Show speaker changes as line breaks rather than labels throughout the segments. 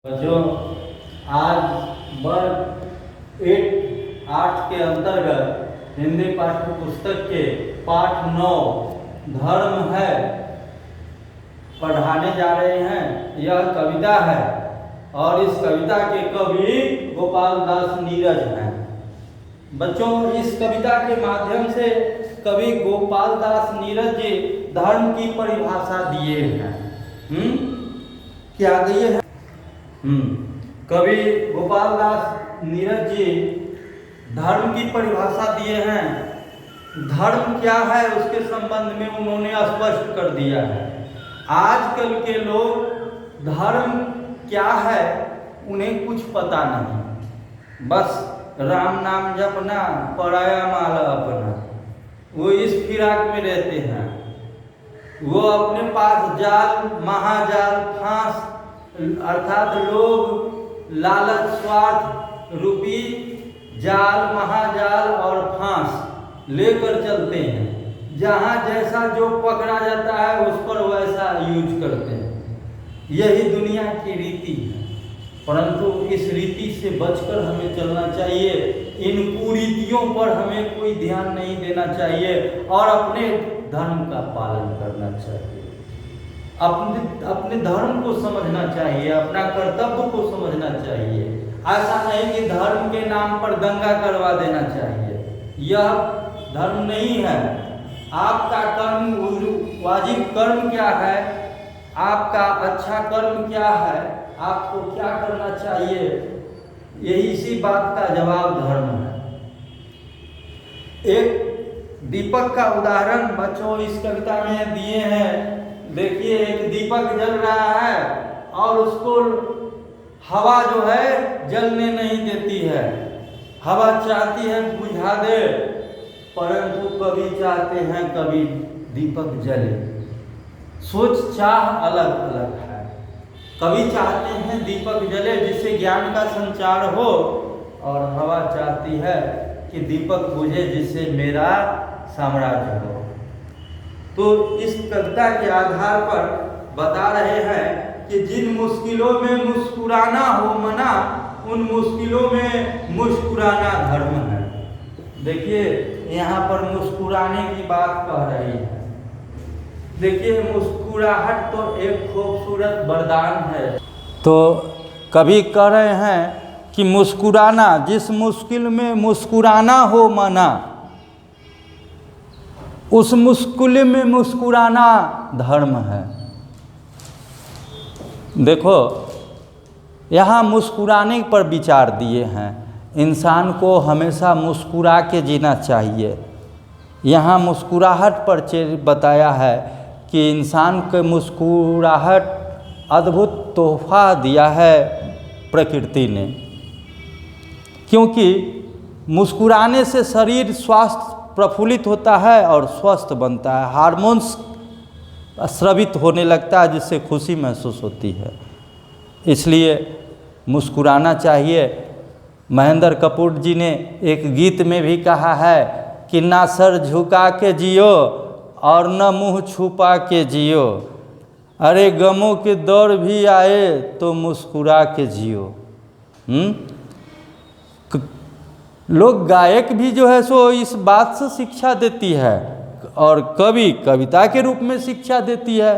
बच्चों, आज वर्ग 8 के अंतर्गत हिंदी पाठ्य पुस्तक के पाठ 9 धर्म है पढ़ाने जा रहे हैं। यह कविता है और इस कविता के कवि गोपाल दास नीरज हैं। बच्चों, इस कविता के माध्यम से कवि गोपाल दास नीरज जी धर्म की परिभाषा दिए हैं। क्या दिए हैं? कवि गोपाल दास नीरज जी धर्म की परिभाषा दिए हैं। धर्म क्या है उसके संबंध में उन्होंने स्पष्ट कर दिया है। आजकल के लोग धर्म क्या है उन्हें कुछ पता नहीं, बस राम नाम जपना, पराया माल अपना, वो इस फिराक में रहते हैं। वो अपने पास जाल, महाजाल, फांस अर्थात लोग लालच, स्वार्थ रूपी जाल, महाजाल और फांस लेकर चलते हैं। जहाँ जैसा जो पकड़ा जाता है उस पर वैसा यूज करते हैं। यही दुनिया की रीति है, परंतु इस रीति से बचकर हमें चलना चाहिए। इन कुरीतियों पर हमें कोई ध्यान नहीं देना चाहिए और अपने धर्म का पालन करना चाहिए। अपने धर्म को समझना चाहिए, अपना कर्तव्य को समझना चाहिए। ऐसा नहीं कि धर्म के नाम पर दंगा करवा देना चाहिए। यह धर्म नहीं है। आपका कर्म, वाजिब कर्म क्या है, आपका अच्छा कर्म क्या है, आपको क्या करना चाहिए, यही इसी बात का जवाब धर्म है। एक दीपक का उदाहरण बच्चों इस कविता में दिए हैं। देखिए, एक दीपक जल रहा है और उसको हवा जो है जलने नहीं देती है। हवा चाहती है बुझा दे, परंतु कभी चाहते हैं कभी दीपक जले। सोच चाह अलग अलग है। कभी चाहते हैं दीपक जले जिससे ज्ञान का संचार हो, और हवा चाहती है कि दीपक बुझे जिससे मेरा साम्राज्य हो। तो इस कविता के आधार पर बता रहे हैं कि जिन मुश्किलों में मुस्कुराना हो मना, उन मुश्किलों में मुस्कुराना धर्म है। देखिए, यहाँ पर मुस्कुराने की बात कह रही है। देखिए, मुस्कुराहट तो एक खूबसूरत वरदान है। तो कभी कह रहे हैं कि मुस्कुराना, जिस मुश्किल में मुस्कुराना हो मना, उस मुश्किल में मुस्कुराना धर्म है। देखो, यहाँ मुस्कुराने पर विचार दिए हैं। इंसान को हमेशा मुस्कुरा के जीना चाहिए। यहाँ मुस्कुराहट पर बताया है कि इंसान के मुस्कुराहट अद्भुत तोहफा दिया है प्रकृति ने, क्योंकि मुस्कुराने से शरीर स्वास्थ्य प्रफुल्लित होता है और स्वस्थ बनता है। हार्मोन्स स्रावित होने लगता है जिससे खुशी महसूस होती है। इसलिए मुस्कुराना चाहिए। महेंद्र कपूर जी ने एक गीत में भी कहा है कि ना सर झुका के जियो और न मुंह छुपा के जियो, अरे गमों के दौर भी आए तो मुस्कुरा के जियो। लोग, गायक भी जो है सो इस बात से शिक्षा देती है, और कवि कविता के रूप में शिक्षा देती है।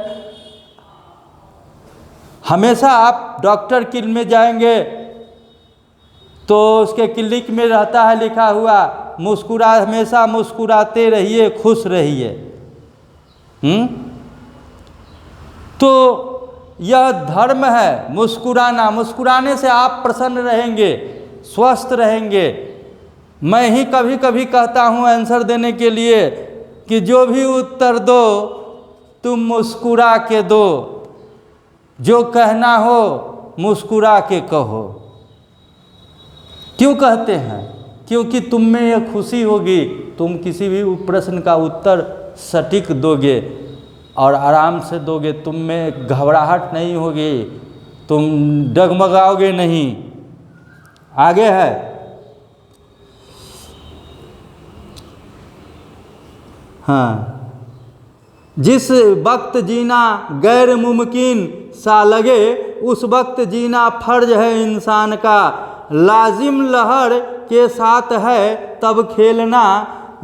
हमेशा आप डॉक्टर क्लिनिक में जाएंगे तो उसके क्लिनिक में रहता है लिखा हुआ, हमेशा मुस्कुराते रहिए, खुश रहिए। तो यह धर्म है मुस्कुराना। मुस्कुराने से आप प्रसन्न रहेंगे, स्वस्थ रहेंगे। मैं ही कभी कभी कहता हूँ आंसर देने के लिए कि जो भी उत्तर दो तुम मुस्कुरा के दो, जो कहना हो मुस्कुरा के कहो। क्यों कहते हैं? क्योंकि तुम में यह खुशी होगी, तुम किसी भी प्रश्न का उत्तर सटीक दोगे और आराम से दोगे। तुम में घबराहट नहीं होगी, तुम डगमगाओगे नहीं। आगे है, हाँ, जिस वक्त जीना गैर मुमकिन, सा लगे, उस वक्त जीना फर्ज है इंसान का। लाजिम लहर के साथ है तब खेलना,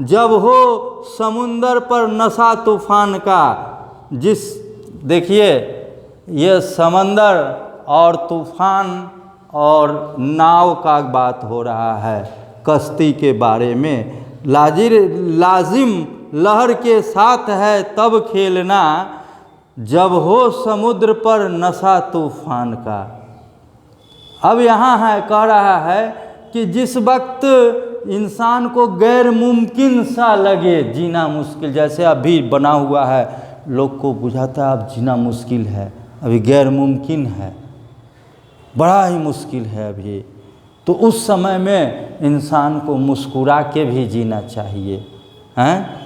जब हो समुंदर पर नशा तूफान का। देखिए ये समंदर और तूफान और नाव का बात हो रहा है, कश्ती के बारे में। लाजिम लहर के साथ है तब खेलना, जब हो समुद्र पर नशा तूफान का। अब यहाँ है कह रहा है कि जिस वक्त इंसान को गैर मुमकिन सा लगे जीना मुश्किल, जैसे अभी बना हुआ है, लोग को बुझाता है अब जीना मुश्किल है, अभी गैर मुमकिन है, बड़ा ही मुश्किल है अभी, तो उस समय में इंसान को मुस्कुरा के भी जीना चाहिए, हैं?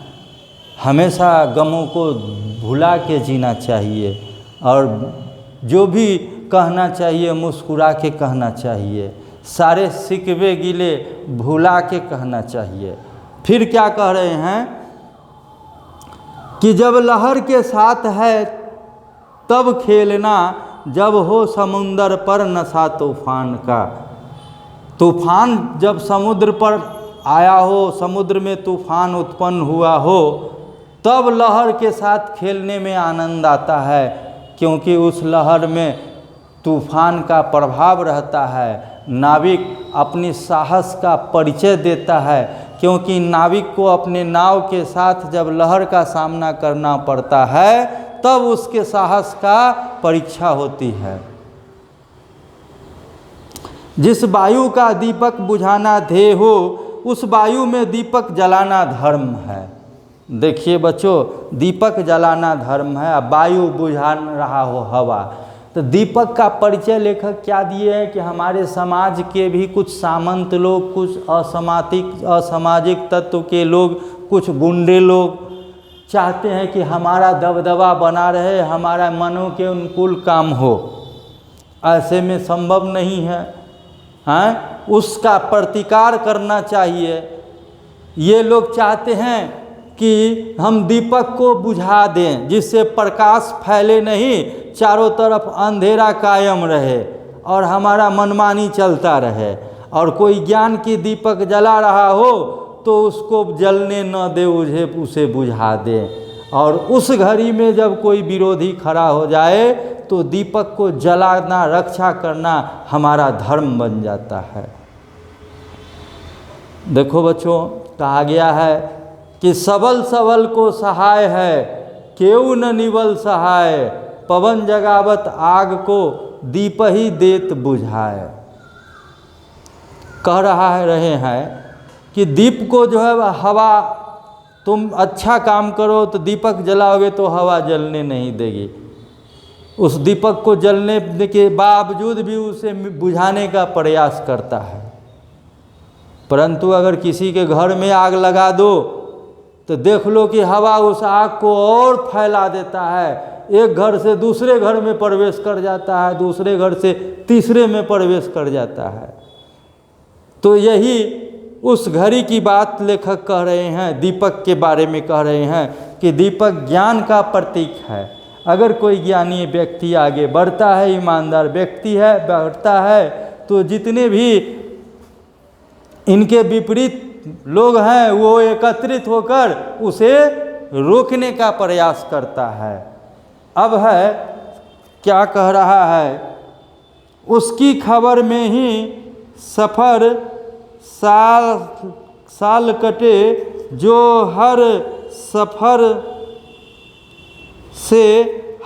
हमेशा गमों को भुला के जीना चाहिए, और जो भी कहना चाहिए मुस्कुरा के कहना चाहिए, सारे शिकवे गिले भुला के कहना चाहिए। फिर क्या कह रहे हैं कि जब लहर के साथ है तब खेलना, जब हो समुंदर पर नशा तूफान का। तूफान जब समुद्र पर आया हो, समुद्र में तूफान उत्पन्न हुआ हो, तब लहर के साथ खेलने में आनंद आता है, क्योंकि उस लहर में तूफान का प्रभाव रहता है। नाविक अपनी साहस का परिचय देता है, क्योंकि नाविक को अपने नाव के साथ जब लहर का सामना करना पड़ता है, तब उसके साहस का परीक्षा होती है। जिस वायु का दीपक बुझाना ध्येय हो, उस वायु में दीपक जलाना धर्म है। देखिए बच्चों, दीपक जलाना धर्म है, अब वायु बुझा रहा हो हवा, तो दीपक का परिचय लेखक क्या दिए हैं कि हमारे समाज के भी कुछ सामंत लोग, कुछ असामाजिक तत्व के लोग, कुछ गुंडे लोग चाहते हैं कि हमारा दबदबा बना रहे, हमारा मनों के अनुकूल काम हो। ऐसे में संभव नहीं है, हैं? उसका प्रतिकार करना चाहिए। ये लोग चाहते हैं कि हम दीपक को बुझा दें, जिससे प्रकाश फैले नहीं, चारों तरफ अंधेरा कायम रहे और हमारा मनमानी चलता रहे, और कोई ज्ञान की दीपक जला रहा हो तो उसको जलने न दे, उसे बुझा दे। और उस घड़ी में जब कोई विरोधी खड़ा हो जाए तो दीपक को जलाना, रक्षा करना हमारा धर्म बन जाता है। देखो बच्चों, कहा गया है कि सबल सबल को सहाय है, केऊ न निवल सहाय, पवन जगावत आग को दीप ही देत बुझाए। कह रहे हैं कि दीप को जो है हवा, तुम अच्छा काम करो तो दीपक जलाओगे तो हवा जलने नहीं देगी, उस दीपक को जलने के बावजूद भी उसे बुझाने का प्रयास करता है। परंतु अगर किसी के घर में आग लगा दो तो देख लो कि हवा उस आग को और फैला देता है, एक घर से दूसरे घर में प्रवेश कर जाता है, दूसरे घर से तीसरे में प्रवेश कर जाता है। तो यही उस घड़ी की बात लेखक कह रहे हैं, दीपक के बारे में कह रहे हैं कि दीपक ज्ञान का प्रतीक है। अगर कोई ज्ञानी व्यक्ति आगे बढ़ता है, ईमानदार व्यक्ति है, बढ़ता है, तो जितने भी इनके विपरीत लोग हैं वो एकत्रित होकर उसे रोकने का प्रयास करता है। अब है क्या कह रहा है, उसकी खबर में ही सफ़र साल कटे, जो हर सफ़र से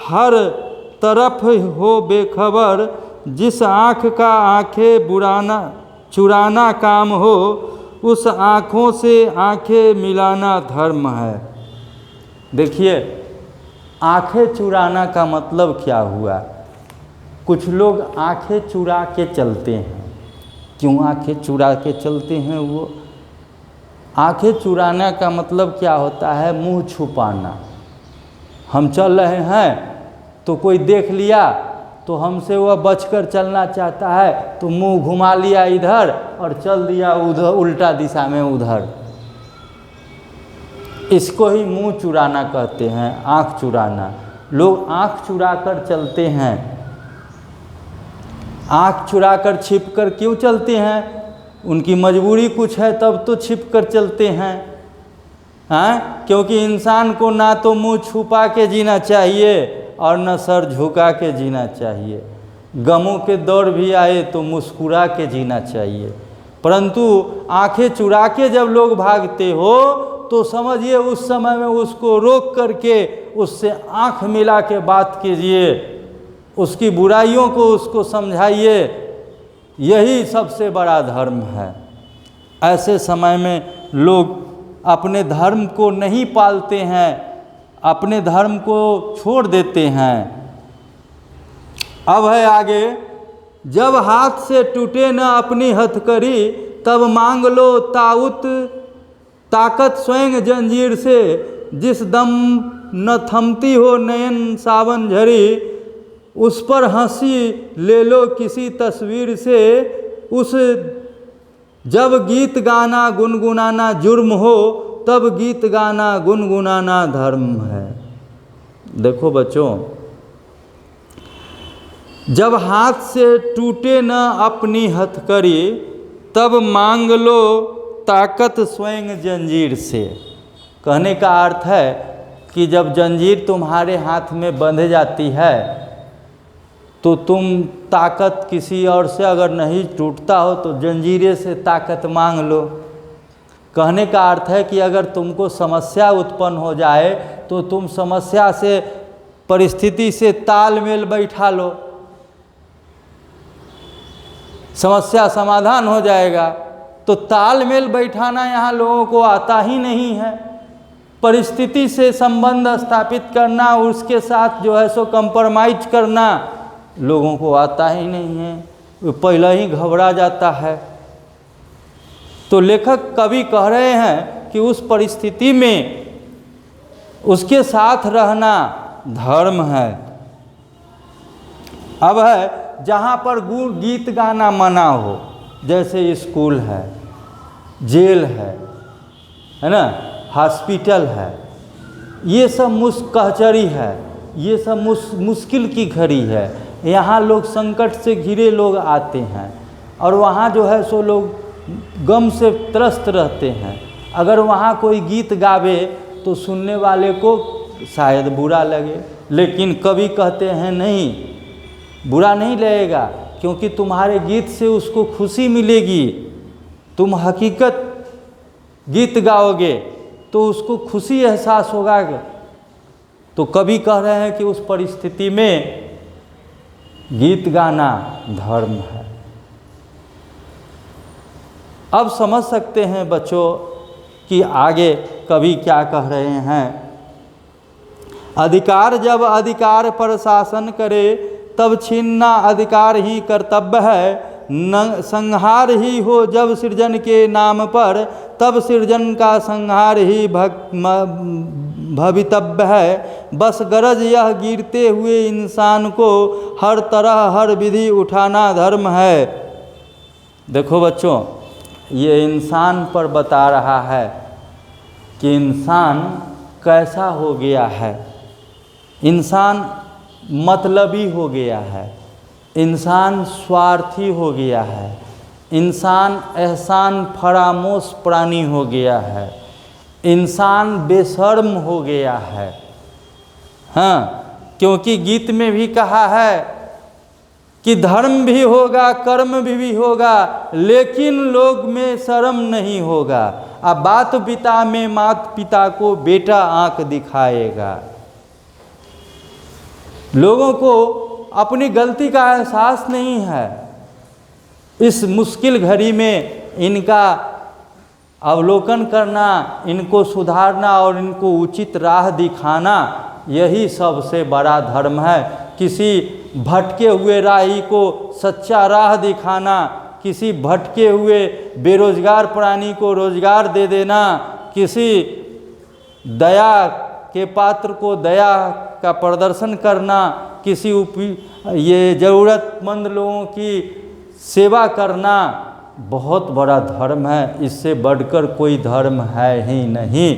हर तरफ हो बेखबर, जिस आँख का आँखें चुराना काम हो, उस आँखों से आँखें मिलाना धर्म है। देखिए, आँखें चुराना का मतलब क्या हुआ? कुछ लोग आँखें चुरा के चलते हैं। क्यों आँखें चुरा के चलते हैं? वो आँखें चुराने का मतलब क्या होता है? मुंह छुपाना। हम चल रहे हैं तो कोई देख लिया तो हमसे वह बचकर चलना चाहता है, तो मुंह घुमा लिया इधर और चल दिया उधर, उल्टा दिशा में उधर। इसको ही मुंह चुराना कहते हैं, आँख चुराना। लोग आँख चुरा कर चलते हैं, आँख चुरा कर छिप कर क्यों चलते हैं? उनकी मजबूरी कुछ है तब तो छिप कर चलते हैं। हाँ, क्योंकि इंसान को ना तो मुंह छुपा के जीना चाहिए और न सर झुका के जीना चाहिए। गमों के दौर भी आए तो मुस्कुरा के जीना चाहिए, परंतु आंखें चुरा के जब लोग भागते हो तो समझिए उस समय में उसको रोक करके उससे आंख मिला के बात कीजिए, उसकी बुराइयों को उसको समझाइए। यही सबसे बड़ा धर्म है। ऐसे समय में लोग अपने धर्म को नहीं पालते हैं, अपने धर्म को छोड़ देते हैं। अब है आगे, जब हाथ से टूटे न अपनी हथकड़ी, तब मांग लो ताकत स्वयं जंजीर से। जिस दम न थमती हो नयन सावन झरी, उस पर हंसी ले लो किसी तस्वीर से। उस जब गीत गाना गुनगुनाना जुर्म हो, तब गीत गाना गुनगुनाना धर्म है। देखो बच्चों, जब हाथ से टूटे न अपनी हथकड़ी, तब मांग लो ताकत स्वयं जंजीर से। कहने का अर्थ है कि जब जंजीर तुम्हारे हाथ में बंध जाती है तो तुम ताकत किसी और से अगर नहीं टूटता हो तो जंजीरे से ताकत मांग लो। कहने का अर्थ है कि अगर तुमको समस्या उत्पन्न हो जाए तो तुम समस्या से, परिस्थिति से तालमेल बैठा लो, समस्या समाधान हो जाएगा। तो तालमेल बैठाना यहाँ लोगों को आता ही नहीं है। परिस्थिति से संबंध स्थापित करना, उसके साथ जो है सो कंप्रोमाइज करना लोगों को आता ही नहीं है, वो पहले ही घबरा जाता है। तो लेखक कवि कह रहे हैं कि उस परिस्थिति में उसके साथ रहना धर्म है। अब है जहाँ पर गीत गाना मना हो, जैसे स्कूल है, जेल है ना, हॉस्पिटल है, ये सब कचहरी है, ये सब मुश्किल की घड़ी है। यहाँ लोग संकट से घिरे लोग आते हैं और वहाँ जो है सो लोग गम से त्रस्त रहते हैं। अगर वहाँ कोई गीत गावे तो सुनने वाले को शायद बुरा लगे, लेकिन कवि कहते हैं नहीं, बुरा नहीं लगेगा, क्योंकि तुम्हारे गीत से उसको खुशी मिलेगी। तुम हकीकत गीत गाओगे तो उसको खुशी एहसास होगा। तो कवि कह रहे हैं कि उस परिस्थिति में गीत गाना धर्म है। अब समझ सकते हैं बच्चों कि आगे कवि क्या कह रहे हैं। अधिकार जब अधिकार पर शासन करे, तब छीनना अधिकार ही कर्तव्य है। संहार ही हो जब सृजन के नाम पर, तब सृजन का संहार ही भवितव्य है। बस गरज यह गिरते हुए इंसान को हर तरह हर विधि उठाना धर्म है। देखो बच्चों, ये इंसान पर बता रहा है कि इंसान कैसा हो गया है। इंसान मतलबी हो गया है, इंसान स्वार्थी हो गया है, इंसान एहसान फरामोश प्राणी हो गया है, इंसान बेशर्म हो गया है। हाँ, क्योंकि गीत में भी कहा है कि धर्म भी होगा, कर्म भी होगा, लेकिन लोग में शर्म नहीं होगा। अब बात पिता में मात पिता को बेटा आंख दिखाएगा। लोगों को अपनी गलती का एहसास नहीं है। इस मुश्किल घड़ी में इनका अवलोकन करना, इनको सुधारना और इनको उचित राह दिखाना, यही सबसे बड़ा धर्म है। किसी भटके हुए राही को सच्चा राह दिखाना, किसी भटके हुए बेरोजगार प्राणी को रोजगार दे देना, किसी दया के पात्र को दया का प्रदर्शन करना, किसी ये ज़रूरतमंद लोगों की सेवा करना बहुत बड़ा धर्म है। इससे बढ़कर कोई धर्म है ही नहीं।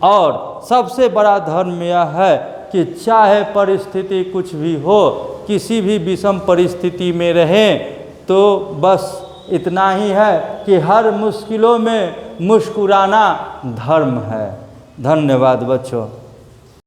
और सबसे बड़ा धर्म यह है कि चाहे परिस्थिति कुछ भी हो, किसी भी विषम परिस्थिति में रहें तो बस इतना ही है कि हर मुश्किलों में मुस्कुराना धर्म है। धन्यवाद बच्चों।